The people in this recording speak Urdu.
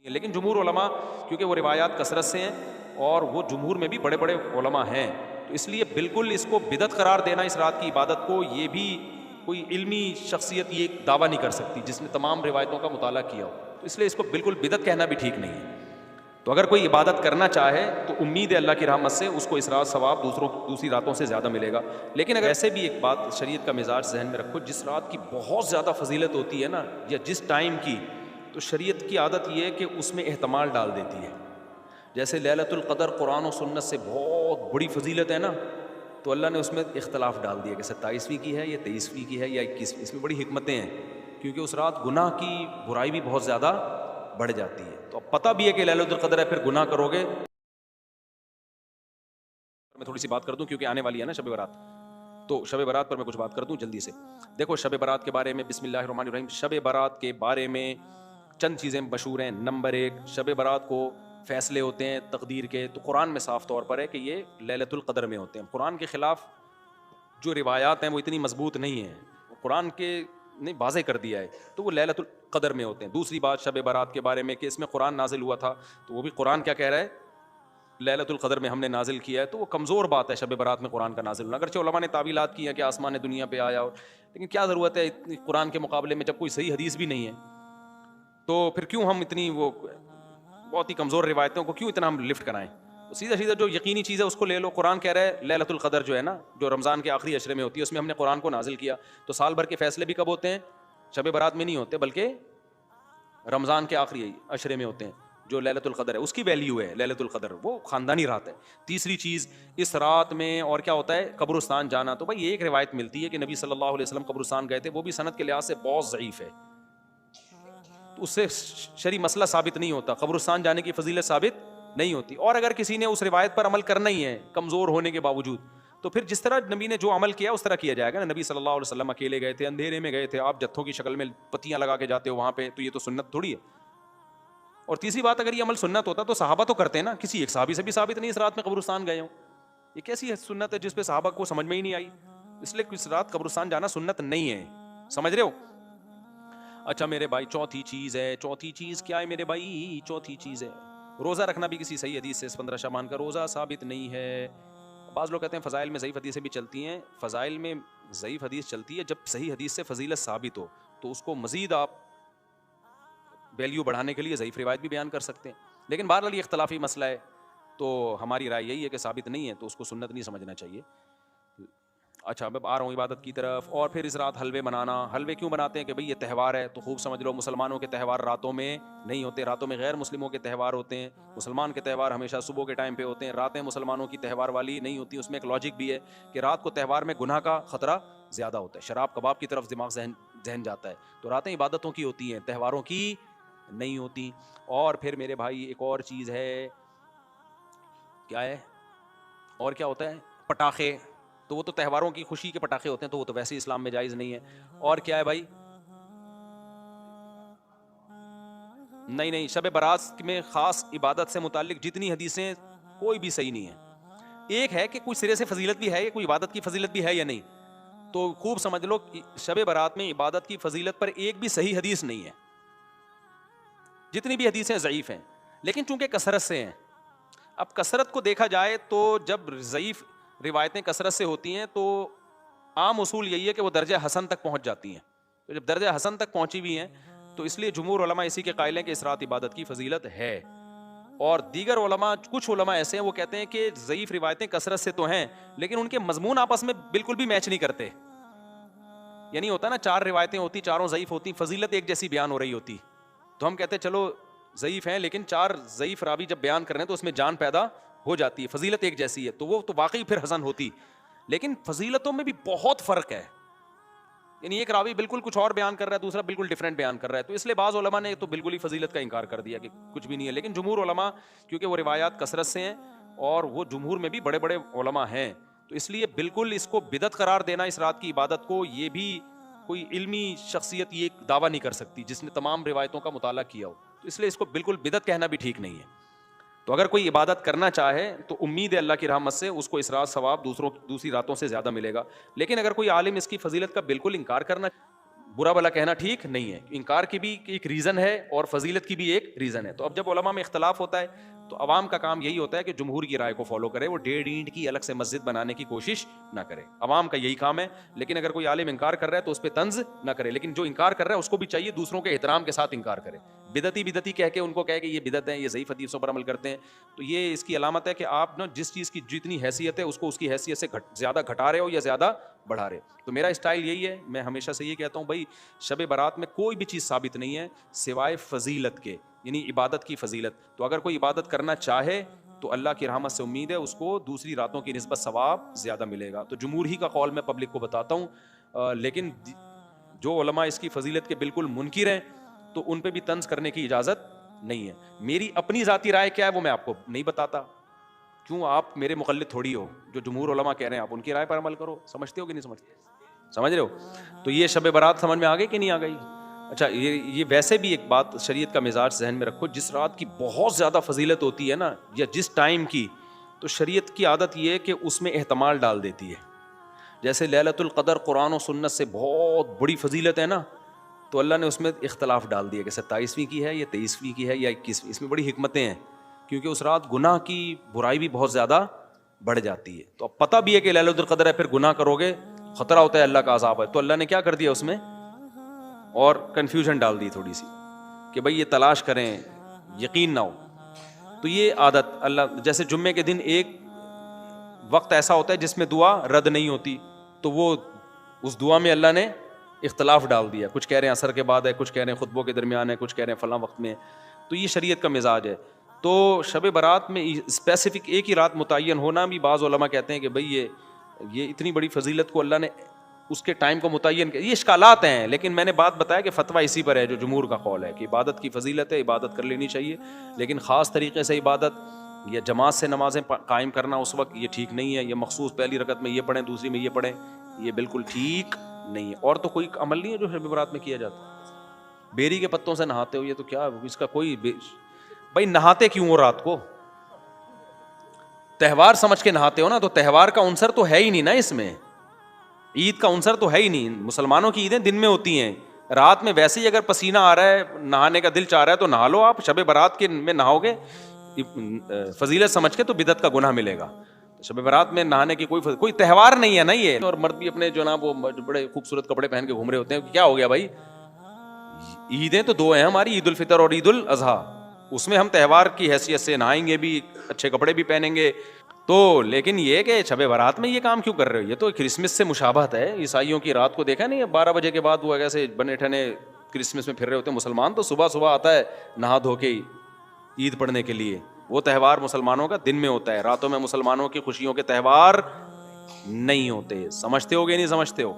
لیکن جمہور علماء کیونکہ وہ روایات کثرت سے ہیں اور وہ جمہور میں بھی بڑے بڑے علماء ہیں، تو اس لیے بالکل اس کو بدعت قرار دینا اس رات کی عبادت کو، یہ بھی کوئی علمی شخصیت یہ دعویٰ نہیں کر سکتی جس نے تمام روایتوں کا مطالعہ کیا ہو، تو اس لیے اس کو بالکل بدعت کہنا بھی ٹھیک نہیں ہے۔ تو اگر کوئی عبادت کرنا چاہے تو امید ہے اللہ کی رحمت سے اس کو اس رات ثواب دوسری راتوں سے زیادہ ملے گا۔ لیکن اگر ایسے بھی ایک بات شریعت کا مزاج ذہن میں رکھو، جس رات کی بہت زیادہ فضیلت ہوتی ہے نا، یا جس ٹائم کی، تو شریعت کی عادت یہ ہے کہ اس میں احتمال ڈال دیتی ہے۔ جیسے لیلۃ القدر قرآن و سنت سے بہت بڑی فضیلت ہے نا، تو اللہ نے اس میں اختلاف ڈال دیا کہ 27ویں کی ہے یا 23ویں کی ہے یا 21ویں۔ اس میں بڑی حکمتیں ہیں، کیونکہ اس رات گناہ کی برائی بھی بہت زیادہ بڑھ جاتی ہے۔ تو اب پتہ بھی ہے کہ لیلۃ القدر ہے، پھر گناہ کرو گے۔ میں تھوڑی سی بات کر دوں کیونکہ آنے والی ہے نا شب برات، تو شب برات پر میں کچھ بات کر دوں جلدی سے۔ دیکھو شب برات کے بارے میں بسم اللہ الرحمن الرحیم، شب برات کے بارے میں چند چیزیں مشہور ہیں۔ نمبر 1، شب برات کو فیصلے ہوتے ہیں تقدیر کے، تو قرآن میں صاف طور پر ہے کہ یہ لیلۃ القدر میں ہوتے ہیں۔ قرآن کے خلاف جو روایات ہیں وہ اتنی مضبوط نہیں ہیں، قرآن کے نے واضح کر دیا ہے، تو وہ لیلۃ القدر میں ہوتے ہیں۔ دوسری بات شب برات کے بارے میں کہ اس میں قرآن نازل ہوا تھا، تو وہ بھی قرآن کیا کہہ رہا ہے، لیلۃ القدر میں ہم نے نازل کیا ہے، تو وہ کمزور بات ہے شب برات میں قرآن کا نازل ہونا۔ اگرچہ علماء نے تعویلات کی ہیں کہ آسمان دنیا پہ آیا ہو، لیکن کیا ضرورت ہے اتنی قرآن کے مقابلے میں، جب کوئی صحیح حدیث بھی نہیں ہے تو پھر کیوں ہم اتنی وہ بہت ہی کمزور روایتوں کو کیوں اتنا ہم لفٹ کرائیں؟ تو سیدھا سیدھا جو یقینی چیز ہے اس کو لے لو۔ قرآن کہہ رہا ہے لیلۃ القدر جو ہے نا، جو رمضان کے آخری عشرے میں ہوتی ہے، اس میں ہم نے قرآن کو نازل کیا، تو سال بھر کے فیصلے بھی کب ہوتے ہیں؟ شب برات میں نہیں ہوتے، بلکہ رمضان کے آخری عشرے میں ہوتے ہیں۔ جو لیلۃ القدر ہے اس کی ویلیو ہے لیلۃ القدر، وہ خاندانی رات ہے۔ تیسری چیز، اس رات میں اور کیا ہوتا ہے، قبرستان جانا۔ تو بھائی ایک روایت ملتی ہے کہ نبی صلی اللہ علیہ وسلم قبرستان گئے تھے، وہ بھی سند کے لحاظ سے بہت ضعیف ہے، تو اس سے شرعی مسئلہ ثابت نہیں ہوتا، قبرستان جانے کی فضیلت ثابت نہیں ہوتی۔ اور اگر کسی نے اس روایت پر عمل کرنا ہی ہے کمزور ہونے کے باوجود، تو پھر جس طرح نبی نے جو عمل کیا اس طرح کیا جائے گا نا۔ نبی صلی اللہ علیہ وسلم اکیلے گئے تھے، اندھیرے میں گئے تھے، آپ جتھوں کی شکل میں پتیاں لگا کے جاتے ہو وہاں پہ، تو یہ تو سنت تھوڑی ہے۔ اور تیسری بات، اگر یہ عمل سنت ہوتا تو صحابہ تو کرتے ہیں نا، کسی ایک صحابی سے بھی ثابت نہیں اس رات میں قبرستان گئے ہوں۔ یہ کیسی سنت ہے جس پہ صحابہ کو سمجھ میں ہی نہیں آئی؟ اس لیے اس رات قبرستان جانا سنت نہیں ہے، سمجھ رہے ہو؟ اچھا میرے بھائی، چوتھی چیز ہے، چوتھی چیز کیا ہے میرے بھائی؟ چوتھی چیز ہے روزہ رکھنا، بھی کسی صحیح حدیث سے اس 15 شعبان کا روزہ ثابت نہیں ہے۔ بعض لوگ کہتے ہیں فضائل میں ضعیف حدیثیں بھی چلتی ہیں، فضائل میں ضعیف حدیث چلتی ہے جب صحیح حدیث سے فضیلت ثابت ہو، تو اس کو مزید آپ ویلیو بڑھانے کے لیے ضعیف روایت بھی بیان کر سکتے ہیں، لیکن بہرحال یہ اختلافی مسئلہ ہے، تو ہماری رائے یہی ہے کہ ثابت نہیں ہے تو اس کو سنت نہیں سمجھنا چاہیے۔ اچھا اب آ رہا ہوں عبادت کی طرف۔ اور پھر اس رات حلوے بنانا، حلوے کیوں بناتے ہیں کہ بھئی یہ تہوار ہے، تو خوب سمجھ لو مسلمانوں کے تہوار راتوں میں نہیں ہوتے، راتوں میں غیر مسلموں کے تہوار ہوتے ہیں۔ مسلمان کے تہوار ہمیشہ صبح کے ٹائم پہ ہوتے ہیں، راتیں مسلمانوں کی تہوار والی نہیں ہوتی۔ اس میں ایک لاجک بھی ہے کہ رات کو تہوار میں گناہ کا خطرہ زیادہ ہوتا ہے، شراب کباب کی طرف دماغ ذہن جاتا ہے، تو راتیں عبادتوں کی ہوتی ہیں، تہواروں کی نہیں ہوتی۔ اور پھر میرے بھائی ایک اور چیز ہے، کیا ہے اور کیا ہوتا ہے؟ پٹاخے، تو وہ تو تہواروں کی خوشی کے پٹاخے ہوتے ہیں، تو وہ تو ویسے اسلام میں جائز نہیں ہے۔ اور کیا ہے بھائی؟ نہیں، شب برات میں خاص عبادت سے متعلق جتنی حدیثیں کوئی بھی صحیح نہیں ہے۔ ایک ہے کہ کوئی سرے سے فضیلت بھی ہے، کوئی عبادت کی فضیلت بھی ہے یا نہیں، تو خوب سمجھ لو شب برات میں عبادت کی فضیلت پر ایک بھی صحیح حدیث نہیں ہے، جتنی بھی حدیثیں ضعیف ہیں، لیکن چونکہ کثرت سے ہیں۔ اب کثرت کو دیکھا جائے تو جب ضعیف روایتیں کثرت سے ہوتی ہیں تو عام اصول یہی ہے کہ وہ درجہ حسن تک پہنچ جاتی ہیں، تو جب درجہ حسن تک پہنچی بھی ہیں تو اس لیے جمہور علماء اسی کے قائل ہیں کہ اس رات عبادت کی فضیلت ہے۔ اور دیگر علماء، کچھ علماء ایسے ہیں وہ کہتے ہیں کہ ضعیف روایتیں کثرت سے تو ہیں لیکن ان کے مضمون آپس میں بالکل بھی میچ نہیں کرتے، یعنی ہوتا نا 4 روایتیں ہوتی، چاروں ضعیف ہوتی، فضیلت ایک جیسی بیان ہو رہی ہوتی، تو ہم کہتے ہیں چلو ضعیف ہیں لیکن 4 ضعیف راوی جب بیان کر رہے ہیں تو اس میں جان پیدا ہو جاتی ہے، فضیلت ایک جیسی ہے، تو وہ تو واقعی پھر حسن ہوتی۔ لیکن فضیلتوں میں بھی بہت فرق ہے، یعنی ایک راوی بالکل کچھ اور بیان کر رہا ہے، دوسرا بالکل ڈیفرنٹ بیان کر رہا ہے، تو اس لیے بعض علماء نے تو بالکل ہی فضیلت کا انکار کر دیا کہ کچھ بھی نہیں ہے۔ لیکن جمہور علماء کیونکہ وہ روایات کثرت سے ہیں اور وہ جمہور میں بھی بڑے بڑے علماء ہیں، تو اس لیے بالکل اس کو بدعت قرار دینا اس رات کی عبادت کو، یہ بھی کوئی علمی شخصیت یہ دعویٰ نہیں کر سکتی جس نے تمام روایتوں کا مطالعہ کیا ہو، تو اس لیے اس کو بالکل بدعت کہنا بھی ٹھیک نہیں ہے۔ تو اگر کوئی عبادت کرنا چاہے تو امید ہے اللہ کی رحمت سے اس کو اس رات ثواب دوسری راتوں سے زیادہ ملے گا، لیکن اگر کوئی عالم اس کی فضیلت کا بالکل انکار کرنا برا بلا کہنا ٹھیک نہیں ہے. انکار کی بھی ایک ریزن ہے اور فضیلت کی بھی ایک ریزن ہے. تو اب جب علماء میں اختلاف ہوتا ہے تو عوام کا کام یہی ہوتا ہے کہ جمہور کی رائے کو فالو کرے, وہ 1.5 اینٹ کی الگ سے مسجد بنانے کی کوشش نہ کرے. عوام کا یہی کام ہے. لیکن اگر کوئی عالم انکار کر رہا ہے تو اس پہ طنز نہ کرے, لیکن جو انکار کر رہا ہے اس کو بھی چاہیے دوسروں کے احترام کے ساتھ انکار کرے. بدعتی کہہ کے ان کو کہے کہ یہ بدعت ہے, یہ ضعیف حدیثوں پر عمل کرتے ہیں, تو یہ اس کی علامت ہے کہ آپ نا جس چیز کی جتنی حیثیت ہے اس کو اس کی حیثیت سے زیادہ گھٹا رہے ہو یا زیادہ بڑھا رہے. تو میرا اسٹائل یہی ہے, میں ہمیشہ سے یہ کہتا ہوں بھائی شب برات میں کوئی بھی چیز ثابت نہیں ہے سوائے فضیلت کے, یعنی عبادت کی فضیلت. تو اگر کوئی عبادت کرنا چاہے تو اللہ کی رحمت سے امید ہے اس کو دوسری راتوں کی نسبت ثواب زیادہ ملے گا. تو جمہور ہی کا قول میں پبلک کو بتاتا ہوں, لیکن جو علماء اس کی فضیلت کے بالکل منکر ہیں تو ان پہ بھی طنز کرنے کی اجازت نہیں ہے. میری اپنی ذاتی رائے کیا ہے وہ میں آپ کو نہیں بتاتا, کیوں آپ میرے مقلد تھوڑی ہو. جو جمہور علماء کہہ رہے ہیں آپ ان کی رائے پر عمل کرو. سمجھتے ہو کہ نہیں سمجھتے؟ سمجھ رہے ہو؟ تو یہ شب برات سمجھ میں آ گئی کہ نہیں آ گئی؟ اچھا, یہ ویسے بھی ایک بات شریعت کا مزاج ذہن میں رکھو, جس رات کی بہت زیادہ فضیلت ہوتی ہے نا یا جس ٹائم کی, تو شریعت کی عادت یہ ہے کہ اس میں احتمال ڈال دیتی ہے. جیسے لیلۃ القدر قرآن و سنت سے بہت بڑی فضیلت ہے نا, تو اللہ نے اس میں اختلاف ڈال دیا کہ 27ویں کی ہے یا 23ویں کی ہے یا 21ویں. اس میں بڑی حکمتیں ہیں کیونکہ اس رات گناہ کی برائی بھی بہت زیادہ بڑھ جاتی ہے. تو اب پتہ بھی ہے کہ لیلۃ القدر ہے, پھر گناہ کرو گے خطرہ ہوتا ہے اللہ کا عذاب ہے, تو اللہ نے کیا کر دیا اس میں اور کنفیوژن ڈال دی تھوڑی سی کہ بھئی یہ تلاش کریں, یقین نہ ہو. تو یہ عادت اللہ, جیسے جمعے کے دن ایک وقت ایسا ہوتا ہے جس میں دعا رد نہیں ہوتی, تو وہ اس دعا میں اللہ نے اختلاف ڈال دیا. کچھ کہہ رہے ہیں عصر کے بعد ہے, کچھ کہہ رہے ہیں خطبوں کے درمیان ہے, کچھ کہہ رہے ہیں فلاں وقت میں. تو یہ شریعت کا مزاج ہے. تو شب برات میں اسپیسیفک ایک ہی رات متعین ہونا بھی بعض علماء کہتے ہیں کہ بھئی یہ اتنی بڑی فضیلت کو اللہ نے اس کے ٹائم کو متعین کیا. یہ اشکالات ہیں, لیکن میں نے بات بتایا کہ فتویٰ اسی پر ہے جو جمہور کا قول ہے کہ عبادت کی فضیلت ہے, عبادت کر لینی چاہیے, لیکن خاص طریقے سے عبادت یا جماعت سے نمازیں قائم کرنا اس وقت یہ ٹھیک نہیں ہے. یہ مخصوص پہلی رکعت میں یہ پڑھیں دوسری میں یہ پڑھیں, یہ بالکل ٹھیک نہیں ہے. اور تو کوئی عمل نہیں ہے جو شب برات میں کیا جاتا. بیری کے پتوں سے نہاتے ہو, یہ تو کیا اس کا کوئی بھائی نہاتے کیوں ہو رات کو؟ تہوار سمجھ کے نہاتے ہو نا, تو تہوار کا عنصر تو ہے ہی نہیں نا اس میں, عید کا عنصر تو ہے ہی نہیں. مسلمانوں کی عیدیں دن میں ہوتی ہیں, رات میں ویسے ہی اگر پسینہ آ رہا ہے نہانے کا دل چاہ رہا ہے تو نہا لو. آپ شب برات کے میں نہاؤ گے فضیلت سمجھ کے تو بدعت کا گناہ ملے گا. شب برات میں نہانے کی کوئی تہوار نہیں ہے نا یہ. اور مرد بھی اپنے جو نا وہ بڑے خوبصورت کپڑے پہن کے گھوم رہے ہوتے ہیں, کیا ہو گیا بھائی؟ عیدیں تو 2 ہیں ہماری, عید الفطر اور عید الاضحیٰ. اس میں ہم تہوار کی حیثیت سے نہائیں گے بھی, اچھے کپڑے بھی پہنیں گے. تو لیکن یہ کہ شب برات میں یہ کام کیوں کر رہے ہو؟ یہ تو کرسمس سے مشابہت ہے. عیسائیوں کی رات کو دیکھا نہیں, 12 بجے کے بعد وہ ایسے بنے ٹھنے کرسمس میں پھر رہے ہوتے ہیں. مسلمان تو صبح صبح آتا ہے نہا دھو کے عید پڑھنے کے لیے. وہ تہوار مسلمانوں کا دن میں ہوتا ہے, راتوں میں مسلمانوں کی خوشیوں کے تہوار نہیں ہوتے. سمجھتے ہو گے نہیں سمجھتے ہو؟